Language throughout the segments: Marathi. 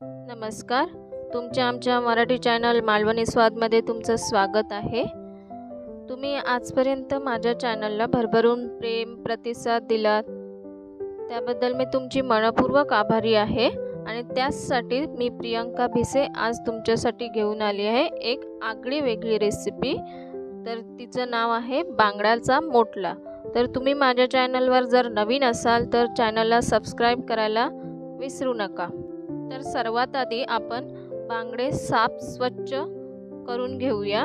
नमस्कार. तुमच्या आमच्या मराठी चॅनल मालवणी स्वादमध्ये तुमचं स्वागत आहे. तुम्ही आजपर्यंत माझ्या चॅनलला भरभरून प्रेम प्रतिसाद दिलात त्याबद्दल मी तुमची मनपूर्वक आभारी आहे. आणि त्यासाठी मी प्रियंका भिसे आज तुमच्यासाठी घेऊन आली आहे एक आगळी वेगळी रेसिपी. तर तिचं नाव आहे बांगड्याचा मोटला. तर तुम्ही माझ्या चॅनलवर जर नवीन असाल तर चॅनलला सबस्क्राईब करायला विसरू नका. तर सर्वात आधी आपण बांगडे साफ स्वच्छ करून घेऊया.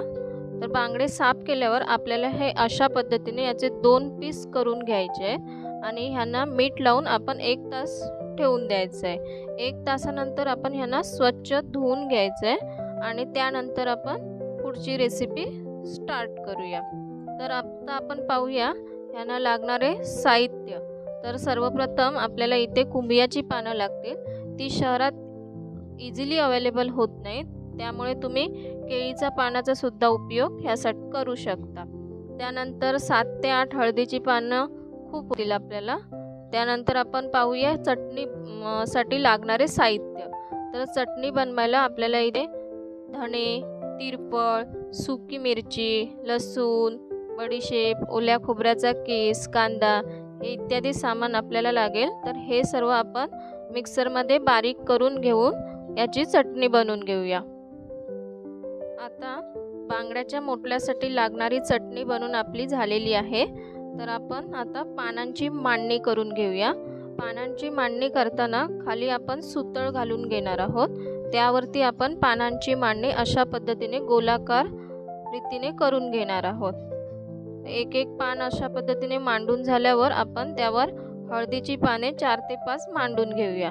तर बांगडे साफ केल्यावर आपल्याला हे अशा पद्धतीने याचे 2 पीस करून घ्यायचे आणि ह्यांना मीठ लावून आपण 1 तास ठेवून द्यायचं आहे. 1 तासानंतर आपण ह्यांना स्वच्छ धुवून घ्यायचं आहे आणि त्यानंतर आपण पुढची रेसिपी स्टार्ट करूया. तर आता आपण पाहूया ह्यांना लागणारे साहित्य. तर सर्वप्रथम आपल्याला इथे कुंभियाची पानं लागतील. ती शहरात इझिली अवेलेबल होत नाहीत, त्यामुळे तुम्ही केळीचा पानाचा सुद्धा उपयोग ह्यासाठी करू शकता. त्यानंतर 7 ते 8 हळदीची पानं खूप होतील आपल्याला. त्यानंतर आपण पाहूया चटणी साठी लागणारे साहित्य. तर चटणी बनवायला आपल्याला इथे धणे, तिरपळ, सुकी मिरची, लसूण, बडीशेप, ओल्या खोबऱ्याचा कीस, कांदा हे इत्यादी सामान आपल्याला लागेल. तर हे सर्व आपण मिक्सरमध्ये बारीक करून घेऊन याची चटणी बनवून घेऊया. आता बांगड्याच्या मोटल्यासाठी लागणारी चटणी बनवून आपली झालेली आहे. तर आपण आता पानांची मांडणी करून घेऊया. पानांची मांडणी करताना खाली आपण सुतळ घालून घेणार आहोत. त्यावरती आपण पानांची मांडणी अशा पद्धतीने गोलाकार रीतीने करून घेणार आहोत. एक एक पान अशा पद्धतीने मांडून झाल्यावर आपण त्यावर हळदीची पाने 4 ते 5 मांडून घेऊया.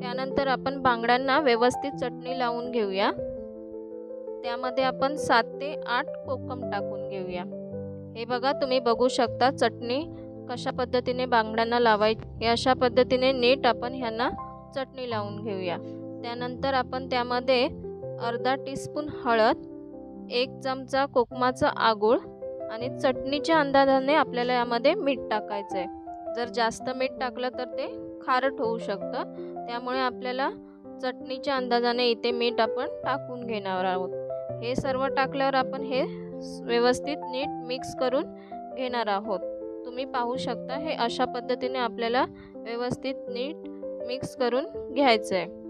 त्यानंतर आपण बांगड्यांना व्यवस्थित चटणी लावून घेऊया. त्यामध्ये आपण 7 ते 8 कोकम टाकून घेऊया. हे बघा, तुम्ही बघू शकता चटणी कशा पद्धतीने बांगड्यांना लावायची. हे अशा पद्धतीने नीट आपण ह्यांना चटणी लावून घेऊया. त्यानंतर आपण त्यामध्ये अर्धा टीस्पून हळद, 1 चमचा कोकमाचं आगूळ आणि चटणीच्या अंदाजाने आपल्याला यामध्ये मीठ टाकायचं आहे. जर जास्त मीठ टाकलं तर ते खारट होऊ शकतं, त्यामुळे आपल्याला चटणीच्या अंदाजाने इथे मीठ आपण टाकून घेणार आहोत. हे सर्व टाकल्यावर आपण हे व्यवस्थित नीट मिक्स करून घेणार आहोत. तुम्ही पाहू शकता हे अशा पद्धतीने आपल्याला व्यवस्थित नीट मिक्स करून घ्यायचं आहे.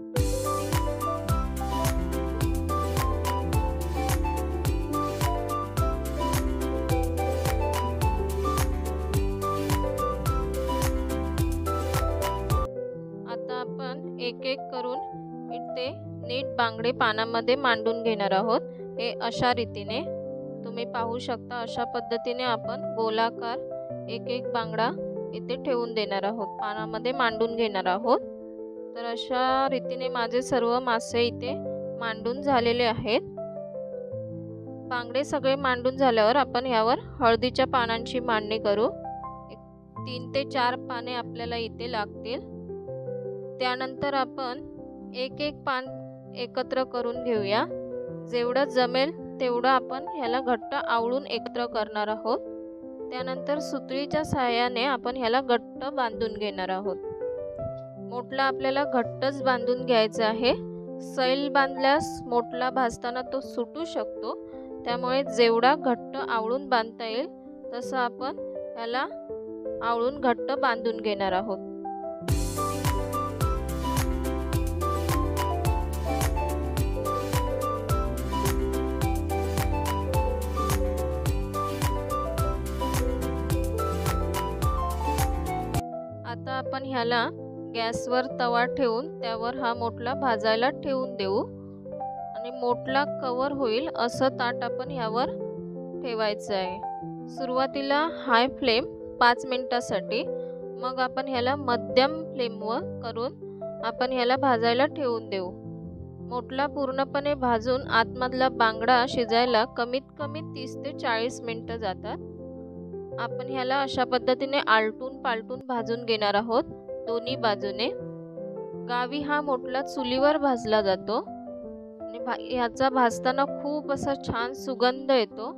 आता आपण एक एक करून इथे नीट बांगडे पानामध्ये मांडून घेणार आहोत. हे अशा रीतीने तुम्ही पाहू शकता. अशा पद्धतीने आपण गोलाकार एक एक बांगडा इथे ठेवून देणार आहोत, पानामध्ये मांडून घेणार आहोत. तर अशा रीतीने माझे सर्व मासे इथे मांडून झालेले आहेत. बांगडे सगळे मांडून झाल्यावर आपण यावर हळदीच्या पानांची मांडणी करू. 3 ते 4 पाने आपल्याला इथे लागतील. त्यानंतर आपण एक एक पान एकत्र करून घेऊया. जेवढं जमेल तेवढं आपण ह्याला घट्ट आवळून एकत्र करणार आहोत. त्यानंतर सुतळीच्या सहाय्याने आपण ह्याला घट्ट बांधून घेणार आहोत. मोटला आपल्याला घट्टच बांधून घ्यायचा आहे. सैल बांधल्यास मोटला भाजताना तो सुटू शकतो, त्यामुळे जेवढा घट्ट आवळून बांधता येईल तसं आपण ह्याला आवळून घट्ट बांधून घेणार आहोत. आता आपण ह्याला गॅसवर तवा ठेवून त्यावर हा मोटला भाजायला ठेवून देऊ आणि मोटला कव्हर होईल असं ताट आपण ह्यावर ठेवायचं आहे. सुरुवातीला हाय फ्लेम 5 मिनिटासाठी, मग आपण ह्याला मध्यम फ्लेमवर करून आपण ह्याला भाजायला ठेवून देऊ. मोटला पूर्णपणे भाजून आतमधला बांगडा शिजायला कमीत कमी 30 ते 40 मिनिटं जातात. आपण ह्याला अशा पद्धतीने आलटून पालटून भाजून घेणार आहोत दोन्ही बाजूने. गावी हा मोटला चुलीवर भाजला जातो आणि ह्याचा भाजताना खूप असा छान सुगंध येतो.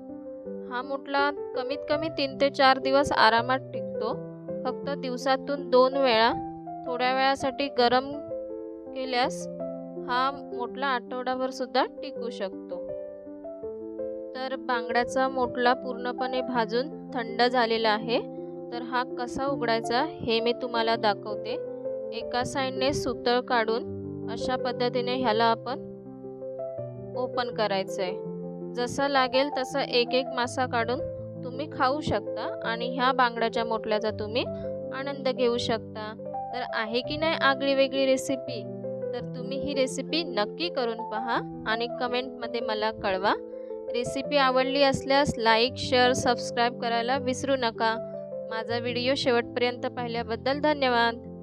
हा मोटला कमीत कमी 3 ते 4 दिवस आरामात टिकतो. फक्त दिवसातून 2 वेळा थोड्या वेळासाठी गरम केल्यास हा मोठला आठवडाभर सुद्धा टिकू शकतो. तर बांगड्याचा मोठला पूर्णपणे भाजून थंड झालेला आहे. तर हा कसा उघडायचा हे मी तुम्हाला दाखवते. एका साईडने सुतळ काढून अशा पद्धतीने ह्याला आपण ओपन करायचं आहे. जसा लागेल तसा एक एक मासा काढून तुम्ही खाऊ शकता आणि ह्या बांगड्याच्या मोठल्याचा तुम्ही आनंद घेऊ शकता. तर आहे की नाही आगळी वेगळी रेसिपी? तर तुम्ही ही रेसिपी नक्की करून पहा आणि कमेंटमध्ये मला कळवा. रेसिपी आवडली असल्यास लाईक, शेअर, सबस्क्राईब करायला विसरू नका. माझा व्हिडिओ शेवटपर्यंत पाहिल्याबद्दल धन्यवाद.